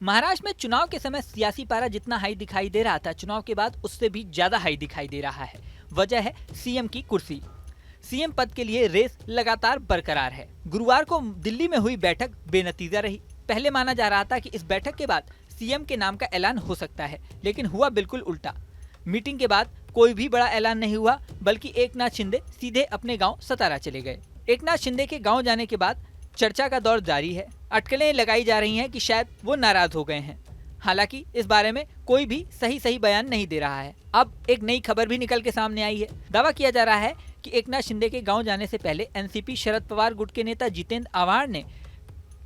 महाराष्ट्र में चुनाव के समय सियासी पारा जितना हाई दिखाई दे रहा था, चुनाव के बाद उससे भी ज्यादा हाई दिखाई दे रहा है। वजह है सीएम की कुर्सी। सीएम पद के लिए रेस लगातार बरकरार है। गुरुवार को दिल्ली में हुई बैठक बेनतीजा रही। पहले माना जा रहा था कि इस बैठक के बाद सीएम के नाम का ऐलान हो सकता है, लेकिन हुआ बिल्कुल उल्टा। मीटिंग के बाद कोई भी बड़ा ऐलान नहीं हुआ, बल्कि एकनाथ शिंदे सीधे अपने गांव सतारा चले गए। एकनाथ शिंदे के गांव जाने के बाद चर्चा का दौर जारी है। अटकलें लगाई जा रही हैं कि शायद वो नाराज हो गए हैं। हालांकि इस बारे में कोई भी सही बयान नहीं दे रहा है। अब एक नई खबर भी निकल के सामने आई है। दावा किया जा रहा है कि एकनाथ शिंदे के गांव जाने से पहले एनसीपी शरद पवार गुट के नेता जितेंद्र आव्हाड ने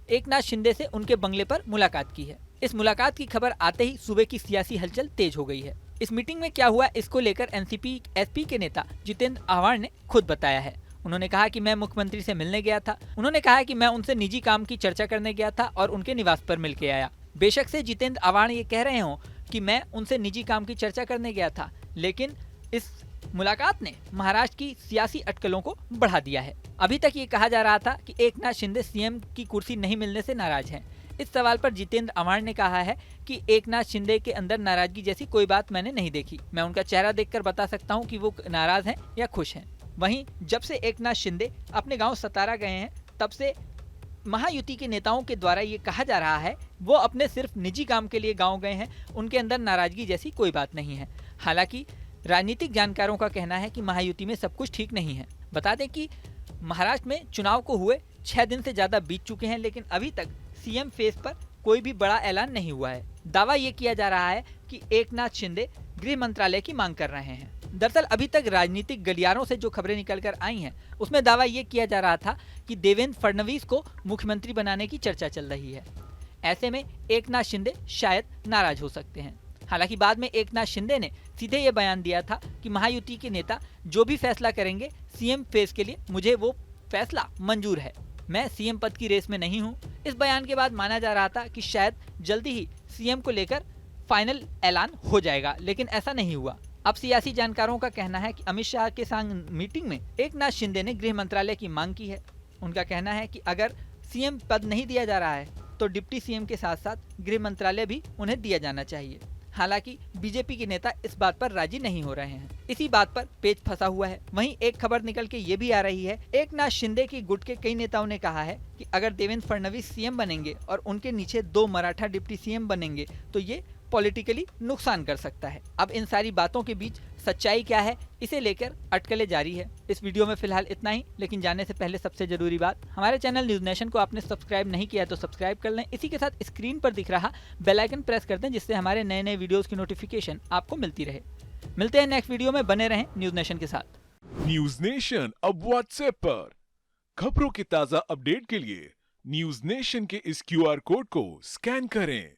एकनाथ शिंदे से उनके बंगले पर मुलाकात की है। इस मुलाकात की खबर आते ही सूबे की सियासी हलचल तेज हो गई है। इस मीटिंग में क्या हुआ, इसको लेकर एनसीपी एसपी के नेता जितेंद्र आव्हाड ने खुद बताया है। उन्होंने कहा कि मैं मुख्यमंत्री से मिलने गया था। उन्होंने कहा कि मैं उनसे निजी काम की चर्चा करने गया था और उनके निवास पर मिल के आया। बेशक से जितेंद्र आव्हाड ये कह रहे हो कि मैं उनसे निजी काम की चर्चा करने गया था, लेकिन इस मुलाकात ने महाराष्ट्र की सियासी अटकलों को बढ़ा दिया है। अभी तक ये कहा जा रहा था कि एकनाथ शिंदे सीएम की कुर्सी नहीं मिलने से नाराज हैं। इस सवाल पर जितेंद्र आव्हाड ने कहा है कि एकनाथ शिंदे के अंदर नाराजगी जैसी कोई बात मैंने नहीं देखी। मैं उनका चेहरा देखकर बता सकता हूं कि वो नाराज हैं या खुश हैं। वहीं जब से एकनाथ शिंदे अपने गांव सतारा गए हैं, तब से महायुति के नेताओं के द्वारा ये कहा जा रहा है वो अपने सिर्फ निजी काम के लिए गांव गए हैं, उनके अंदर नाराजगी जैसी कोई बात नहीं है। हालांकि राजनीतिक जानकारों का कहना है कि महायुति में सब कुछ ठीक नहीं है। बता दें कि महाराष्ट्र में चुनाव को हुए 6 दिन से ज्यादा बीत चुके हैं, लेकिन अभी तक सीएम फेस पर कोई भी बड़ा ऐलान नहीं हुआ है। दावा ये किया जा रहा है कि एकनाथ शिंदे गृह मंत्रालय की मांग कर रहे हैं। दरअसल अभी तक राजनीतिक गलियारों से जो खबरें निकलकर आई हैं, उसमें दावा ये किया जा रहा था कि देवेंद्र फडणवीस को मुख्यमंत्री बनाने की चर्चा चल रही है। ऐसे में एकनाथ शिंदे शायद नाराज हो सकते हैं। हालांकि बाद में एकनाथ शिंदे ने सीधे ये बयान दिया था कि महायुति के नेता जो भी फैसला करेंगे सीएम फेस के लिए, मुझे वो फैसला मंजूर है। मैं सीएम पद की रेस में नहीं हूँ। इस बयान के बाद माना जा रहा था कि शायद जल्दी ही सीएम को लेकर फाइनल ऐलान हो जाएगा, लेकिन ऐसा नहीं हुआ। अब सियासी जानकारों का कहना है कि अमित शाह के संग मीटिंग में एकनाथ शिंदे ने गृह मंत्रालय की मांग की है। उनका कहना है कि अगर सीएम पद नहीं दिया जा रहा है तो डिप्टी सीएम के साथ साथ गृह मंत्रालय भी उन्हें दिया जाना चाहिए। हालांकि बीजेपी के नेता इस बात पर राजी नहीं हो रहे हैं। इसी बात पर पेच फंसा हुआ है। वहीं एक खबर निकल के ये भी आ रही है, एकनाथ शिंदे की गुट के कई नेताओं ने कहा है कि अगर देवेंद्र फडणवीस सीएम बनेंगे और उनके नीचे 2 मराठा डिप्टी सीएम बनेंगे तो ये पॉलिटिकली नुकसान कर सकता है। अब इन सारी बातों के बीच सच्चाई क्या है, इसे लेकर अटकलें जारी है। इस वीडियो में फिलहाल इतना ही, लेकिन जाने से पहले सबसे जरूरी बात, हमारे चैनल न्यूज नेशन को आपने सब्सक्राइब नहीं किया तो सब्सक्राइब कर लें। इसी के साथ स्क्रीन पर दिख रहा बेल आइकन प्रेस कर दें, जिससे हमारे नए वीडियोस की नोटिफिकेशन आपको मिलती रहे। मिलते हैं नेक्स्ट वीडियो में, बने रहें न्यूज नेशन के साथ। न्यूज नेशन अब व्हाट्सएप पर खबरों के ताजा अपडेट के लिए न्यूज नेशन के इस QR कोड को स्कैन करें।